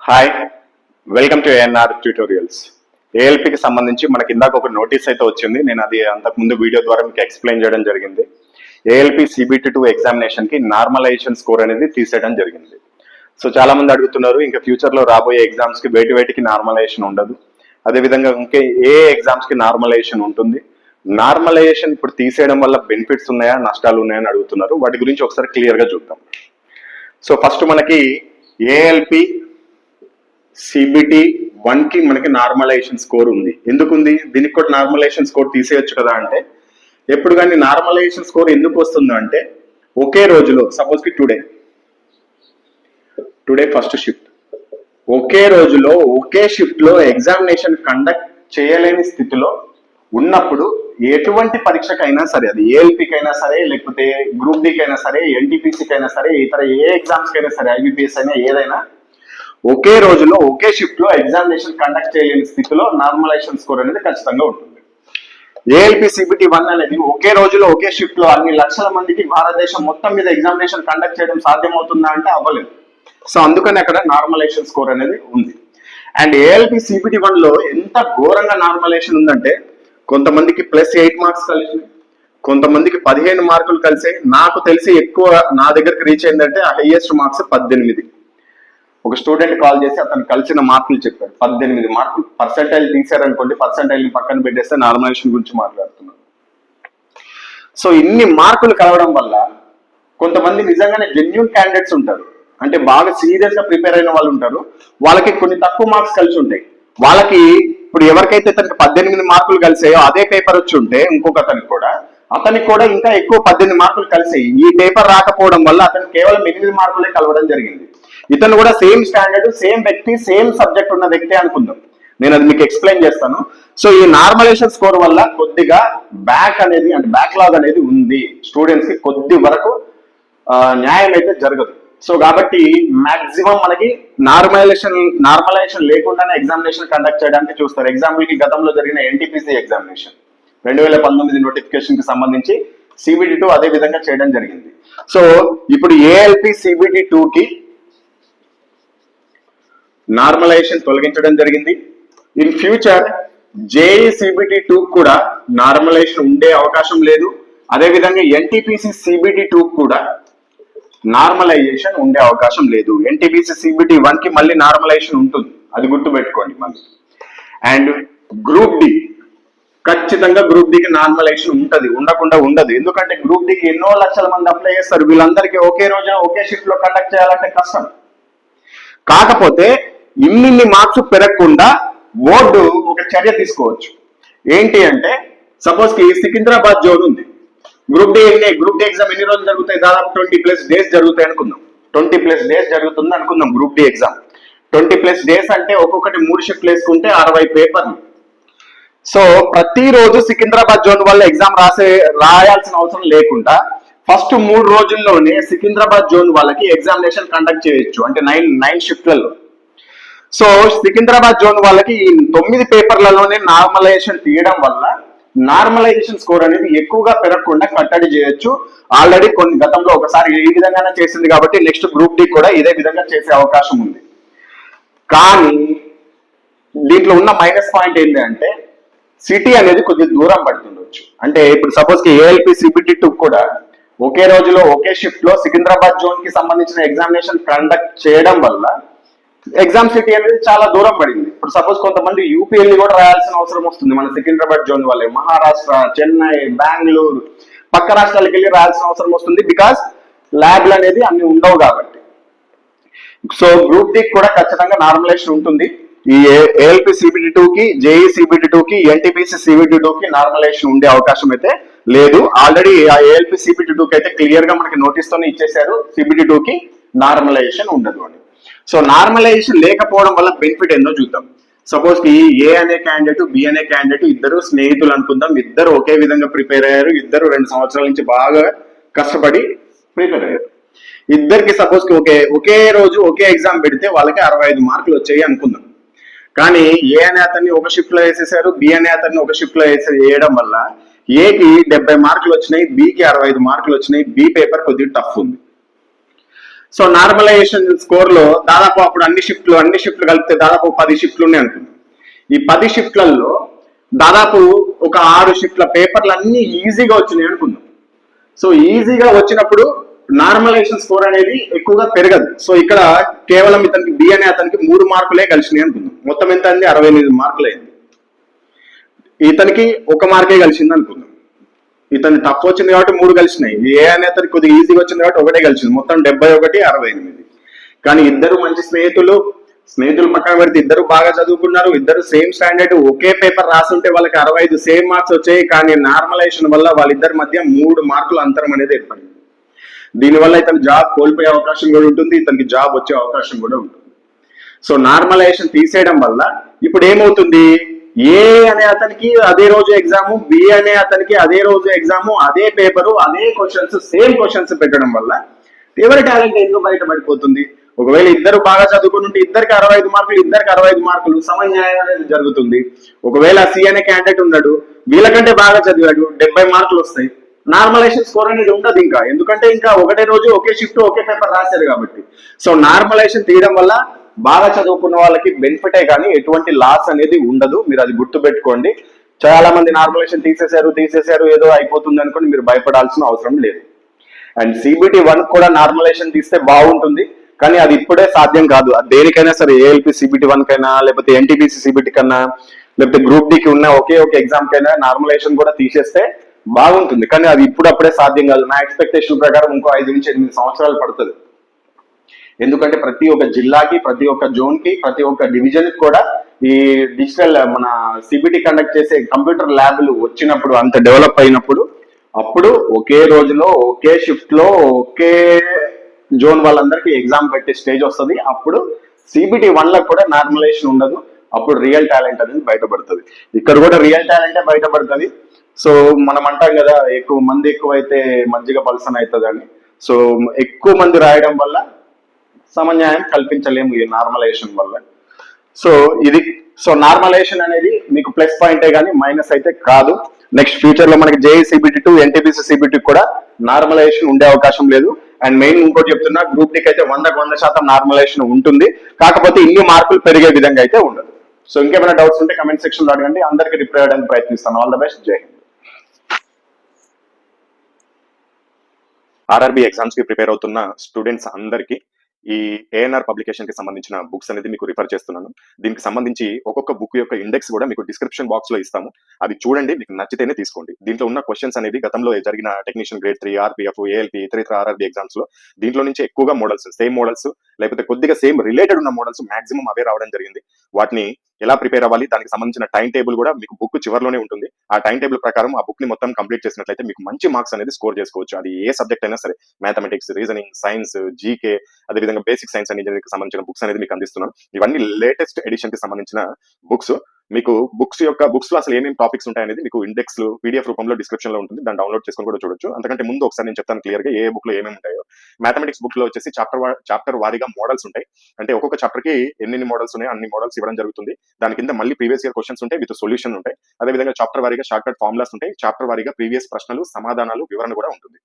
Hi, welcome to ANR tutorials. ఏఎల్పికి సంబంధించి మనకి ఇందాక ఒక నోటీస్ అయితే వచ్చింది. నేను అది అంతకుముందు వీడియో ద్వారా మీకు ఎక్స్ప్లెయిన్ చేయడం జరిగింది. ఏఎల్పి CBT2 ఎగ్జామినేషన్కి నార్మలైజేషన్ స్కోర్ అనేది తీసేయడం జరిగింది. సో చాలా మంది అడుగుతున్నారు, ఇంకా ఫ్యూచర్లో రాబోయే ఎగ్జామ్స్కి వేటికి నార్మలైజేషన్ ఉండదు, అదేవిధంగా ఇంకే ఏ ఎగ్జామ్స్కి నార్మలైజేషన్ ఉంటుంది, నార్మలైజేషన్ ఇప్పుడు తీసేయడం వల్ల బెనిఫిట్స్ ఉన్నాయా నష్టాలు ఉన్నాయని అడుగుతున్నారు. వాటి గురించి ఒకసారి క్లియర్గా చూద్దాం. సో ఫస్ట్ మనకి ఏఎల్పి CBT1 కి మనకి నార్మలైజేషన్ స్కోర్ ఉంది. ఎందుకుంది? దీనికి కూడా నార్మలైజేషన్ స్కోర్ తీసేయొచ్చు కదా అంటే, ఎప్పుడు కానీ నార్మలైజేషన్ స్కోర్ ఎందుకు వస్తుంది అంటే, ఒకే రోజులో సపోజ్ కి టుడే ఫస్ట్ షిఫ్ట్, ఒకే రోజులో ఒకే షిఫ్ట్ లో ఎగ్జామినేషన్ కండక్ట్ చేయలేని స్థితిలో ఉన్నప్పుడు ఎటువంటి పరీక్షకైనా సరే, అది ఏఎల్పికి అయినా సరే, లేకపోతే గ్రూప్ డికి అయినా సరే, ఎన్టీపీసీకి అయినా సరే, ఇతర ఏ ఎగ్జామ్స్కి అయినా సరే, IBPS అయినా ఏదైనా, ఒకే రోజులో ఒకే షిఫ్ట్ లో ఎగ్జామినేషన్ కండక్ట్ చేయలేని స్థితిలో నార్మలైజేషన్ స్కోర్ అనేది ఖచ్చితంగా ఉంటుంది. ఏఎల్పి CBT1 అనేది ఒకే రోజులో ఒకే షిఫ్ట్ లో అన్ని లక్షల మందికి భారతదేశం మొత్తం మీద ఎగ్జామినేషన్ కండక్ట్ చేయడం సాధ్యమవుతుందా అంటే అవ్వలేదు. సో అందుకని అక్కడ నార్మలైజేషన్ స్కోర్ అనేది ఉంది. అండ్ ఏఎల్పి CBT1 లో ఎంత ఘోరంగా నార్మలైజేషన్ ఉందంటే, కొంతమందికి +8 మార్క్స్ కలిసి, కొంతమందికి 15 మార్కులు కలిసి, నాకు తెలిసి ఎక్కువ నా దగ్గరికి రీచ్ అయిందంటే హైయెస్ట్ మార్క్స్ 18. ఒక స్టూడెంట్ కాల్ చేసి అతను కలిసిన మార్కులు చెప్పాడు, 18 మార్కులు. పర్సెంటైల్ తీసారనుకోండి, పర్సెంటైల్ పక్కన పెట్టేస్తే నార్మలైజేషన్ గురించి మాట్లాడుతున్నాం. సో ఇన్ని మార్కులు కలవడం వల్ల కొంతమంది నిజంగానే జెన్యూన్ క్యాండిడేట్స్ ఉంటారు, అంటే బాగా సీరియస్ గా ప్రిపేర్ అయిన వాళ్ళు ఉంటారు, వాళ్ళకి కొన్ని తక్కువ మార్క్స్ కలిసి ఉంటాయి. వాళ్ళకి ఇప్పుడు ఎవరికైతే తనకి 18 మార్కులు కలిసాయో అదే పేపర్ వచ్చి ఉంటే ఇంకొక అతనికి కూడా ఇంకా ఎక్కువ 18 మార్కులు కలిసాయి. ఈ పేపర్ రాకపోవడం వల్ల అతనికి కేవలం 8 మార్కులే కలవడం జరిగింది. ఇతను కూడా సేమ్ స్టాండర్డ్, సేమ్ వ్యక్తి, సేమ్ సబ్జెక్ట్ ఉన్న వ్యక్తి అనుకుందాం. నేను అది మీకు ఎక్స్ప్లెయిన్ చేస్తాను. సో ఈ నార్మలైజేషన్ స్కోర్ వల్ల కొద్దిగా బ్యాక్లాగ్ అనేది ఉంది. స్టూడెంట్స్ కి కొద్ది వరకు న్యాయం అయితే జరగదు. సో కాబట్టి మాక్సిమం మనకి నార్మలైజేషన్ లేకుండానే ఎగ్జామినేషన్ కండక్ట్ చేయడానికి చూస్తారు. ఎగ్జాంపుల్ కి గతంలో జరిగిన NTPC ఎగ్జామినేషన్ 2019 నోటిఫికేషన్ కి సంబంధించి CBT2 అదే విధంగా చేయడం జరిగింది. సో ఇప్పుడు ఏఎల్పి CBT2 కి నార్మలైజేషన్ తొలగించడం జరిగింది. ఇన్ ఫ్యూచర్ JEE CBT2 కూడా నార్మలైజేషన్ ఉండే అవకాశం లేదు. అదేవిధంగా NTPC CBT2 కూడా నార్మలైజేషన్ ఉండే అవకాశం లేదు. NTPC CBT1 కి మళ్ళీ నార్మలైజేషన్ ఉంటుంది, అది గుర్తుపెట్టుకోండి మళ్ళీ. అండ్ గ్రూప్ డి, ఖచ్చితంగా గ్రూప్ డికి నార్మలైజేషన్ ఉంటుంది, ఉండకుండా ఉండదు. ఎందుకంటే గ్రూప్ డికి ఎన్నో లక్షల మంది అప్లై చేస్తారు. వీళ్ళందరికీ ఒకే రోజున ఒకే షిఫ్ట్ లో కండక్ట్ చేయాలంటే కష్టం. కాకపోతే ఇన్ని మార్క్స్ పెరగకుండా బోర్డు ఒక చర్య తీసుకోవచ్చు. ఏంటి అంటే, సపోజ్ కి సికింద్రాబాద్ జోన్ ఉంది, గ్రూప్ డి ఎగ్జామ్ ఎన్ని రోజులు జరుగుతాయి? దాదాపు 20+ డేస్ జరుగుతాయి అనుకుందాం. 20+ డేస్ జరుగుతుంది అనుకుందాం గ్రూప్ డి ఎగ్జామ్. 20+ డేస్ అంటే ఒక్కొక్కటి 3 షిఫ్ట్లు వేసుకుంటే 60 పేపర్లు. సో ప్రతిరోజు సికింద్రాబాద్ జోన్ వల్ల ఎగ్జామ్ రాయాల్సిన అవసరం లేకుండా ఫస్ట్ 3 రోజుల్లోనే సికింద్రాబాద్ జోన్ వాళ్ళకి ఎగ్జామినేషన్ కండక్ట్ చేయొచ్చు, అంటే 9 షిఫ్ట్లలో. సో సికింద్రాబాద్ జోన్ వాళ్ళకి ఈ 9 పేపర్లలోనే నార్మలైజేషన్ తీయడం వల్ల నార్మలైజేషన్ స్కోర్ అనేది ఎక్కువగా పెరగకుండా కట్టడి చేయొచ్చు. ఆల్రెడీ కొన్ని గతంలో ఒకసారి ఈ విధంగానే చేసింది కాబట్టి నెక్స్ట్ గ్రూప్ డి కూడా ఇదే విధంగా చేసే అవకాశం ఉంది. కానీ దీంట్లో ఉన్న మైనస్ పాయింట్ ఏంటి అంటే, సిటీ అనేది కొద్దిగా దూరం పడుతుండొచ్చు. అంటే ఇప్పుడు సపోజ్ కి ఏఎల్పి CBT2 కూడా ఒకే రోజులో ఒకే షిఫ్ట్ లో సికింద్రాబాద్ జోన్ కి సంబంధించిన ఎగ్జామినేషన్ కండక్ట్ చేయడం వల్ల ఎగ్జామ్ సిటీ అనేది చాలా దూరం పడింది. ఇప్పుడు సపోజ్ కొంతమంది యూపీ వెళ్ళి కూడా రాయాల్సిన అవసరం వస్తుంది మన సికింద్రాబాద్ జోన్ వాళ్ళే. మహారాష్ట్ర, చెన్నై, బెంగళూరు, పక్క రాష్ట్రాలకు వెళ్ళి రాయాల్సిన అవసరం వస్తుంది, బికాస్ ల్యాబ్లు అనేది అన్ని ఉండవు కాబట్టి. సో గ్రూప్ డి కూడా ఖచ్చితంగా నార్మలైజేషన్ ఉంటుంది. ఈ ఏఎల్పి CBT2 కి, JEE CBT2 కి, NTPC CBT2 కి నార్మలైజేషన్ ఉండే అవకాశం అయితే లేదు. ఆల్రెడీ ఆ ఏఎల్పి CBT2 కి అయితే క్లియర్ గా మనకి నోటీస్ తోనే ఇచ్చేసారు, CBT2 కి నార్మలైజేషన్ ఉండదు అని. సో నార్మలైజేషన్ లేకపోవడం వల్ల బెనిఫిట్ ఏందో చూద్దాం. సపోజ్ కి ఏ అనే క్యాండిడేట్, బి అనే క్యాండిడేట్ ఇద్దరు స్నేహితులు అనుకుందాం. ఇద్దరు ఒకే విధంగా ప్రిపేర్ అయ్యారు, ఇద్దరు 2 సంవత్సరాల నుంచి బాగా కష్టపడి ప్రిపేర్ అయ్యారు. ఇద్దరికి సపోజ్ కి ఒకే రోజు ఒకే ఎగ్జామ్ పెడితే వాళ్ళకి 65 మార్కులు వచ్చాయి అనుకుందాం. కానీ ఏ అనే అతన్ని ఒక షిఫ్ట్ లో వేసేసారు, బి అనే అతన్ని ఒక షిఫ్ట్ లో వేయడం వల్ల ఏకి 70 మార్కులు వచ్చినాయి, బికి 65 మార్కులు వచ్చినాయి. బి పేపర్ కొద్దిగా టఫ్ ఉంది. సో నార్మలైజేషన్ స్కోర్ లో దాదాపు అప్పుడు అన్ని షిఫ్ట్లు కలిపితే దాదాపు 10 షిఫ్ట్లు ఉన్నాయి అనుకుంది. ఈ 10 షిఫ్ట్లలో దాదాపు ఒక 6 షిఫ్ట్ల పేపర్లు అన్ని ఈజీగా వచ్చినాయి అనుకుందాం. సో ఈజీగా వచ్చినప్పుడు నార్మలైజేషన్ స్కోర్ అనేది ఎక్కువగా పెరగదు. సో ఇక్కడ కేవలం ఇతనికి బి అనే అతనికి 3 మార్కులే కలిసినాయి అనుకుందాం. మొత్తం ఎంత అయింది? 68 మార్కులు అయింది. ఇతనికి 1 మార్కే కలిసింది అనుకుందాం. ఇతను టఫ్ వచ్చింది కాబట్టి 3 కలిసినాయి. ఏ అనే అతనికి కొద్దిగా ఈజీగా వచ్చింది కాబట్టి 1 కలిసింది. మొత్తం 71, 68. కానీ ఇద్దరు మంచి స్నేహితులు పక్కన పెడితే ఇద్దరు బాగా చదువుకున్నారు. ఇద్దరు సేమ్ స్టాండర్డ్ ఒకే పేపర్ రాస్తుంటే వాళ్ళకి 65 సేమ్ మార్క్స్ వచ్చాయి. కానీ నార్మలైజేషన్ వల్ల వాళ్ళిద్దరి మధ్య 3 మార్కుల అంతరం అనేది ఏర్పడింది. దీనివల్ల ఇతను జాబ్ కోల్పోయే అవకాశం కూడా ఉంటుంది, ఇతనికి జాబ్ వచ్చే అవకాశం కూడా ఉంటుంది. సో నార్మలైజేషన్ తీసేయడం వల్ల ఇప్పుడు ఏమవుతుంది? ఏ అనే అతనికి అదే రోజు ఎగ్జామ్, బి అనే అతనికి అదే రోజు ఎగ్జామ్, అదే పేపరు, అదే క్వశ్చన్స్, సేమ్ క్వశ్చన్స్ పెట్టడం వల్ల ఎవరి టాలెంట్ ఎందుకు బయటపడిపోతుంది? ఒకవేళ ఇద్దరు బాగా చదువుకుని ఉంటే ఇద్దరికి 65 మార్కులు, ఇద్దరికి 65 మార్కులు, సమన్యాయం అనేది జరుగుతుంది. ఒకవేళ సి అనే క్యాండిడేట్ ఉన్నాడు, వీళ్ళకంటే బాగా చదివాడు, 70 మార్కులు వస్తాయి. నార్మలైజేషన్ స్కోర్ అనేది ఉండదు ఇంకా, ఎందుకంటే ఇంకా ఒకటే రోజు ఒకే షిఫ్ట్ ఒకే పేపర్ రాశారు కాబట్టి. సో నార్మలైజేషన్ తీయడం వల్ల బాగా చదువుకున్న వాళ్ళకి బెనిఫిటే కానీ ఎటువంటి లాస్ అనేది ఉండదు. మీరు అది గుర్తు పెట్టుకోండి. చాలా మంది నార్మలైజేషన్ తీసేశారు ఏదో అయిపోతుంది అనుకోని మీరు భయపడాల్సిన అవసరం లేదు. అండ్ సిబిటి 1 కూడా నార్మలైజేషన్ తీస్తే బాగుంటుంది, కానీ అది ఇప్పుడే సాధ్యం కాదు. దేనికైనా సరే, ఏఎల్పి సిబిటి 1 కైనా, లేకపోతే ఎన్టీపీసీ సిబిటి కన్నా, లేకపోతే గ్రూప్ డికి ఉన్న ఒకే ఒక ఎగ్జామ్ కైనా నార్మలైజేషన్ కూడా తీసేస్తే బాగుంటుంది. కానీ అది ఇప్పుడప్పుడే సాధ్యం కాదు. నా ఎక్స్పెక్టేషన్ ప్రకారం ఇంకో 5 నుంచి 8 సంవత్సరాలు పడుతుంది. ఎందుకంటే ప్రతి ఒక్క జిల్లాకి, ప్రతి ఒక్క జోన్ కి, ప్రతి ఒక్క డివిజన్ కి కూడా ఈ డిజిటల్ మన సిబిటి కండక్ట్ చేసే కంప్యూటర్ ల్యాబ్లు వచ్చినప్పుడు, అంత డెవలప్ అయినప్పుడు, అప్పుడు ఒకే రోజులో ఒకే షిఫ్ట్ లో ఒకే జోన్ వాళ్ళందరికీ ఎగ్జామ్ పెట్టే స్టేజ్ వస్తుంది. అప్పుడు సిబిటి 1 లో కూడా నార్మలైజేషన్ ఉండదు. అప్పుడు రియల్ టాలెంట్ అనేది బయటపడుతుంది. ఇక్కడ కూడా రియల్ టాలెంటే బయటపడుతుంది. సో మనం అంటాం కదా, ఎక్కువ మంది ఎక్కువైతే మజ్జిగ పల్సన్ అవుతుంది అని. సో ఎక్కువ మంది రాయడం వల్ల సమన్యాయం కల్పించలేము ఈ నార్మలైజేషన్ వల్ల. సో ఇది నార్మలైజేషన్ అనేది మీకు ప్లస్ పాయింటే కానీ మైనస్ అయితే కాదు. నెక్స్ట్ ఫ్యూచర్ లో మనకి జేఈ సిబిటి 2, ఎన్టీపీసీ సిబిటి కూడా నార్మలైజేషన్ ఉండే అవకాశం లేదు. అండ్ మెయిన్ ఇంకోటి చెప్తున్నా, గ్రూప్ డికి అయితే 100% నార్మలైజేషన్ ఉంటుంది. కాకపోతే ఇన్ని మార్కులు పెరిగే విధంగా అయితే ఉండదు. సో ఇంకేమైనా డౌట్స్ ఉంటే కమెంట్ సెక్షన్ లో అడగండి, అందరికీ రిప్లై చేయడానికి ప్రయత్నిస్తాను. All the best. జై హింద్. ఆర్ఆర్బి ఎగ్జామ్స్ కి ప్రిపేర్ అవుతున్న స్టూడెంట్స్ అందరికీ ఈ ఏఎన్ఆర్ పబ్లికేషన్ కి సంబంధించిన బుక్స్ అనేది మీకు రిఫర్ చేస్తున్నాను. దీనికి సంబంధించి ఒక్కొక్క బుక్ యొక్క ఇండెక్స్ కూడా మీకు డిస్క్రిప్షన్ బాక్స్ లో ఇస్తాము. అది చూడండి, మీకు నచ్చితేనే తీసుకోండి. దీంట్లో ఉన్న క్వశ్చన్స్ అనేది గతంలో జరిగిన టెక్నీషియన్ గ్రేడ్ 3, ఆర్పిఎఫ్, ఏఎల్పి, ఇతర ఆర్ఆర్బి ఎగ్జామ్స్ లో దీంట్లో నుంచి ఎక్కువగా మోడల్స్, సేమ్ మోడల్స్, లేకపోతే కొద్దిగా సేమ్ రిలేటెడ్ ఉన్న మోడల్స్ మాక్సిమం అవే రావడం జరిగింది. వాటిని ఎలా ప్రిపేర్ అవ్వాలి, దానికి సంబంధించిన టైం టేబుల్ కూడా మీకు బుక్ చివరిలోనే ఉంటుంది. ఆ టైం టేబుల్ ప్రకారం ఆ బుక్ ని మొత్తం కంప్లీట్ చేసినట్లయితే మీకు మంచి మార్క్స్ అనేది స్కోర్ చేసుకోవచ్చు. అది ఏ సబ్జెక్ట్ అయినా సరే, మ్యాథమెటిక్స్, రీజనింగ్, సైన్స్, జీకే, అదేవిధంగా బేసిక్ సైన్స్ అండ్ ఇంజనీరింగ్ సంబంధించిన బుక్స్ అనేది మీకు అందిస్తున్నాను. ఇవన్నీ లేటెస్ట్ ఎడిషన్ కి సంబంధించిన బుక్స్. మీకు బుక్స్ లో అసలు ఏమేమి టాపిక్స్ ఉంటాయనేది మీకు ఇండెక్స్ పీడిఎఫ్ రూపంలో డిస్క్రిప్షన్ లో ఉంటుంది. దాన్ని డౌన్లోడ్ చేసుకొని కూడా చూడొచ్చు. అంతకంటే ముందు ఒకసారి నేను చెప్తాను క్లియర్ గా ఏ బుక్ లో ఏమేమి ఉంటాయో. మ్యాథమెటిక్స్ బుక్ లో వచ్చేసి చాప్టర్ వారీగా మోడల్స్ ఉంటాయి. అంటే ఒక్కొక్క చాప్టర్ కి ఎన్ని మోడల్స్ ఉన్నాయో అన్ని మోడల్స్ ఇవ్వడం జరుగుతుంది. దాని కింద మళ్ళీ ప్రీవియస్ ఇయర్ క్వశ్చన్స్ ఉంటాయి, విత్ సొల్యూషన్ ఉంటాయి. అదేవిధంగా చాప్టర్ వారీగా షార్ట్ కట్ ఫార్ములాస్ ఉంటాయి. చాప్టర్ వారీగా ప్రీవియస్ ప్రశ్నలు, సమాధానాలు, వివరణ కూడా ఉంటుంది.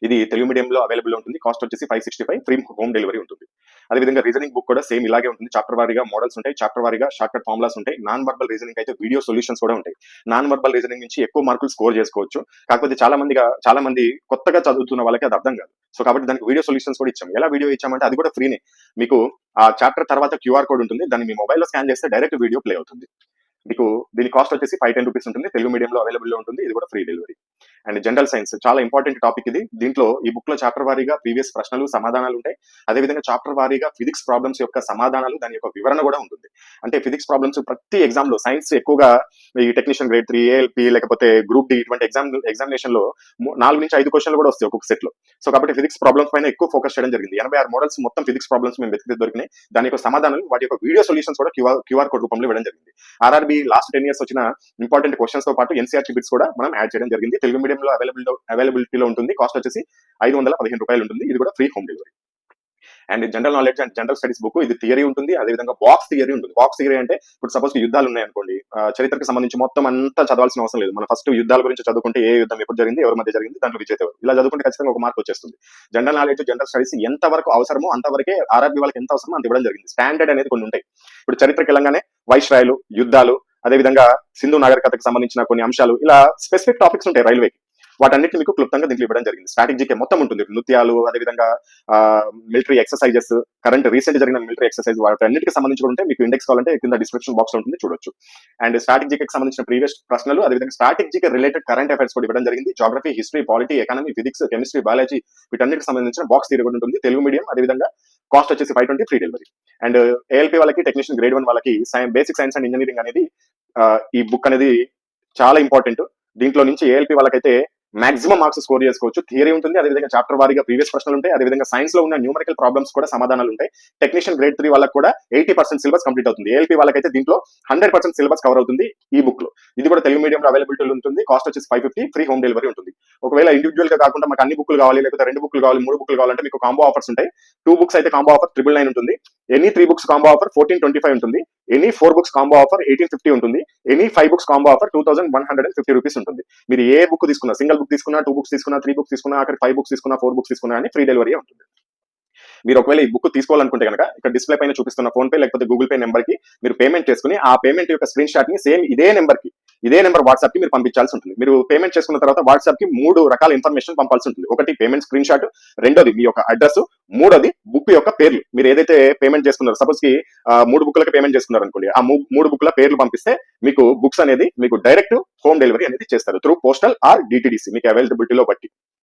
ఇది తెలుగు మీడియం లో అవైలబుల్ ఉంటుంది. కాస్ట్ వచ్చేసి 565, ఫ్రీ హోమ్ డెలివరీ ఉంటుంది. అదేవిధంగా రీజనింగ్ బుక్ కూడా సేమ్ ఇలాగే ఉంటుంది. చాప్టర్ వారీగా మోడల్స్ ఉంటాయి, చాప్టర్ వారీగా షార్ట్ కట్ ఫార్ములాస్ ఉంటాయి. నాన్ వర్బల్ రీజనింగ్ అయితే వీడియో సొల్యూషన్స్ కూడా ఉంటాయి. నాన్ వర్బల్ రీజనింగ్ నుంచి ఎక్కువ మార్కులు స్కోర్ చేసుకోవచ్చు. కాకపోతే చాలా మంది కొత్తగా చదువుతున్న వాళ్ళకి అది అర్థం కాదు. సో కాబట్టి దానికి వీడియో సొల్యూషన్స్ కూడా ఇచ్చాం. ఎలా వీడియో ఇచ్చామంటే అది కూడా ఫ్రీనే. మీకు ఆ చాప్టర్ తర్వాత క్యూఆర్ కోడ్ ఉంటుంది. దాన్ని మీ మొబైల్లో స్కాన్ చేస్తే డైరెక్ట్ వీడియో ప్లే అవుతుంది. మీకు దీని కాస్ట్ వచ్చేసి 510 రూపీస్ ఉంటుంది. తెలుగు మీడియంలో అవైలబుల్ లో ఉంటుంది. ఇది కూడా free delivery. And general science చాలా ఇంపార్టెంట్ టాపిక్ ఇది. దీంట్లో ఈ బుక్ లో చాప్టర్ వారీగా ప్రీవియస్ ప్రశ్నలు, సమాధానాలు ఉంటాయి. అదేవిధంగా చాప్టర్ వారీగా ఫిజిక్స్ ప్రాబ్లమ్స్ యొక్క సమాధానాలు, దాని యొక్క వివరణ కూడా ఉంటుంది. అంటే ఫిజిక్స్ ప్రాబ్లమ్స్ ప్రతి ఎగ్జామ్ లో, సైన్స్ ఎక్కువగా ఈ టెక్నీషియన్ గ్రేడ్ 3, ఏఎల్పి, లేకపోతే గ్రూప్ డి ఇటువంటి ఎగ్జామినేషన్ లో 4 నుంచి 5 క్వశ్చన్లు కూడా వస్తాయి ఒక్కొక్క సెట్ లో. సో కాబట్టి ఫిజిక్స్ ప్రాబ్లమ్స్ పైన ఎక్కువ ఫోకస్ చేయడం జరిగింది. 86 మోడల్స్ మొత్తం ఫిజిక్స్ ప్రాబ్లమ్స్ మేము వెతికితే దొరికినాయి. దాని యొక్క సమాధానాలు, వాటి యొక్క వీడియో సొల్యూషన్స్ కూడా క్యూఆర్ కోడ్ రూపంలో ఇవ్వడం జరిగింది. ఆర్ఆర్బి లాస్ట్ 10 years వచ్చిన ఇంపార్టెంట్ క్వశ్చన్స్ తో పాటు ఎన్సీఆర్టీ బిట్స్ కూడా మనం యాడ్ చేయడం జరిగింది. తెలుగు మీడియంలో అవైలబిలిటీలో ఉంటుంది. కాస్ట్ వచ్చేసి 515 రూపాయలు ఉంటుంది. ఇది కూడా free home delivery. And general knowledge and general studies book, ఇది థియరీ ఉంటుంది. అదేవిధంగా బాక్స్ థియరీ ఉంటుంది. బాక్స్ థియరీ అంటే ఇప్పుడు సపోజ్ యుద్ధాలు ఉన్నాయనుకోండి, చరిత్రకు సంబంధించి మొత్తం అంతా చదవాల్సిన అవసరం లేదు. మనం ఫస్ట్ యుద్ధాల గురించి చదువుకుంటే ఏ యుద్ధం ఎప్పుడు జరిగింది, ఎవరి మధ్య జరిగింది, దాంట్లో విజేత ఎవరు, ఇలా చదువుకుంటే ఖచ్చితంగా ఒక మార్క్ వచ్చేస్తుంది. జనరల్ నాలెడ్జ్, జనరల్ స్టడీస్ ఎంత వరకు అవసరమో అంతవరకే ఆర్ఆర్బీ వాళ్ళకి ఎంత అవసరమో అంత ఇవ్వడం జరిగింది. స్టాండర్డ్ అనేది కొన్ని ఉంటాయి. ఇప్పుడు చరిత్రకి వెళ్ళంగానే వైస్రాయలు, యుద్ధాలు, అదేవిధంగా సింధు నాగరికతకు సంబంధించిన కొన్ని అంశాలు, ఇలా స్పెసిఫిక్ టాపిక్స్ ఉంటాయి రైల్వేకి. వాటన్నిటి మీకు క్లుప్తంగా దీంట్లో ఇవ్వడం జరిగింది. స్ట్రాటజీకే మొత్తం ఉంటుంది. నృత్యాలు, అదేవిధంగా మిలిటరీ ఎక్సర్సైజెస్, కరెంట్ రీసెంట్ జరిగిన మిలిటరీ ఎక్సర్సైజ్, వాటన్నిటికి సంబంధించి కూడా ఉంటే మీకు ఇండెక్స్ కావాలంటే కింద డిస్క్రిప్షన్ బాక్స్ లో ఉంటుంది, చూడొచ్చు. అండ్ స్ట్రాటజీకి సంబంధించిన ప్రీవియస్ ప్రశ్నలు, అదేవిధంగా స్ట్రాటజీకి రిలేటెడ్ కరెంట్ అఫైర్స్ కూడా ఇవ్వడం జరిగింది. Geography, history, polity, economy, physics, chemistry, biology, వీటన్నిటికి సంబంధించిన బాక్స్ థియరీ కూడా ఉంటుంది. తెలుగు మీడియం, అదేవిధంగా కాస్ట్ వచ్చేసి 520 ఫ్రీ డెలివరీ. అండ్ ఏఎల్పీ వాళ్ళకి, టెక్నీషియన్ గ్రేడ్ 1 వాళ్ళకి బేసిక్ సైన్స్ అండ్ ఇంజనీరింగ్ అనేది ఈ బుక్ అనేది చాలా ఇంపార్టెంట్. దీంట్లో నుంచి ఏఎల్పీ వాళ్ళకైతే మాక్సిమం మార్క్స్ స్కోర్ చేసుకోవచ్చు. థియరీ ఉంటుంది, అదేవిధంగా చాప్టర్ వారీగా ప్రీవియస్ ప్రశ్నలు ఉంటాయి, అదేవిధంగా సైన్స్ లో ఉన్న న్యూమరికల్ ప్రాబ్లమ్స్ కూడా సమాధానాలు ఉంటాయి. టెక్నీషియన్ గ్రేడ్ 3 వాళ్ళకి కూడా 80% సిలబస్ కంప్లీట్ అవుతుంది. ఏఎల్పీ వాళ్ళకైతే దీంట్లో 100% సిలబస్ కవర్ అవుతుంది ఈ బుక్ లో. ఇది కూడా తెలుగు మీడియం లో అవైలబిలిటీ ఉంటుంది. కాస్ట్ వచ్చేసి 550, ఫ్రీ హోమ్ డెలివరీ ఉంటుంది. ఒకవేళ ఇండివిజువల్ గా కాకుండా మాకు అన్ని బుక్లు కావాలి, లేకపోతే 2 బుక్లు కావాలి, 3 బుక్లు కావాలంటే మీకు కాంబో ఆఫర్స్ ఉంటాయి. 2 బుక్స్ అయితే కాంబో ఆఫర్ 999 ఉంటుంది. ఎనీ 3 బుక్స్ కాంబో ఆఫర్ 1425 ఉంటుంది. ఎనీ 4 బుక్స్ కాంబో ఆఫర్ 1850 ఉంటుంది. Any 5 books combo offer 2150 rupees ఉంటుంది. మీరు ఏ బుక్ తీసుకున్నా, సింగిల్ బుక్ తీసుకున్నా, 2 బుక్స్ తీసుకున్నా, 3 బుక్స్ తీసుకున్నా, అక్కడ 5 బుక్స్ తీసుకున్నా, 4 బుక్స్ తీసుకున్నా అని ఫ్రీ డెలివరీ ఉంటుంది. మీరు ఒకవేళ ఈ బుక్ తీసుకోవాలనుకుంటే కనుక ఇక్కడ డిస్ప్లే పైన చూపిస్తున్న ఫోన్ పే లేకపోతే గూగుల్ పే నెంబర్ కి మీరు పేమెంట్ చేసుకుని, ఆ పేమెంట్ యొక్క స్క్రీన్ షాట్ ని సేమ్ ఇదే నెంబర్ వాట్సాప్ కి మీరు పంపించాల్సి ఉంటుంది. మీరు పేమెంట్ చేసుకున్న తర్వాత వాట్సాప్ కి 3 రకాల ఇన్ఫర్మేషన్ పంపాల్సి ఉంటుంది. ఒకటి పేమెంట్ స్క్రీన్ షాట్, రెండోది మీ యొక్క అడ్రస్, మూడోది బుక్ యొక్క పేర్లు. మీరు ఏదైతే పేమెంట్ చేసుకున్నారో, సపోజ్ కి 3 బుక్లకి పేమెంట్ చేసుకున్నారు అనుకోండి, ఆ 3 బుక్ల పేర్లు పంపిస్తే మీకు బుక్స్ అనేది మీకు డైరెక్ట్ హోమ్ డెలివరీ అనేది చేస్తారు త్రూ పోస్టల్ ఆర్ డిటిడిసి, మీకు అవైలబిలిటీలో బట్టి.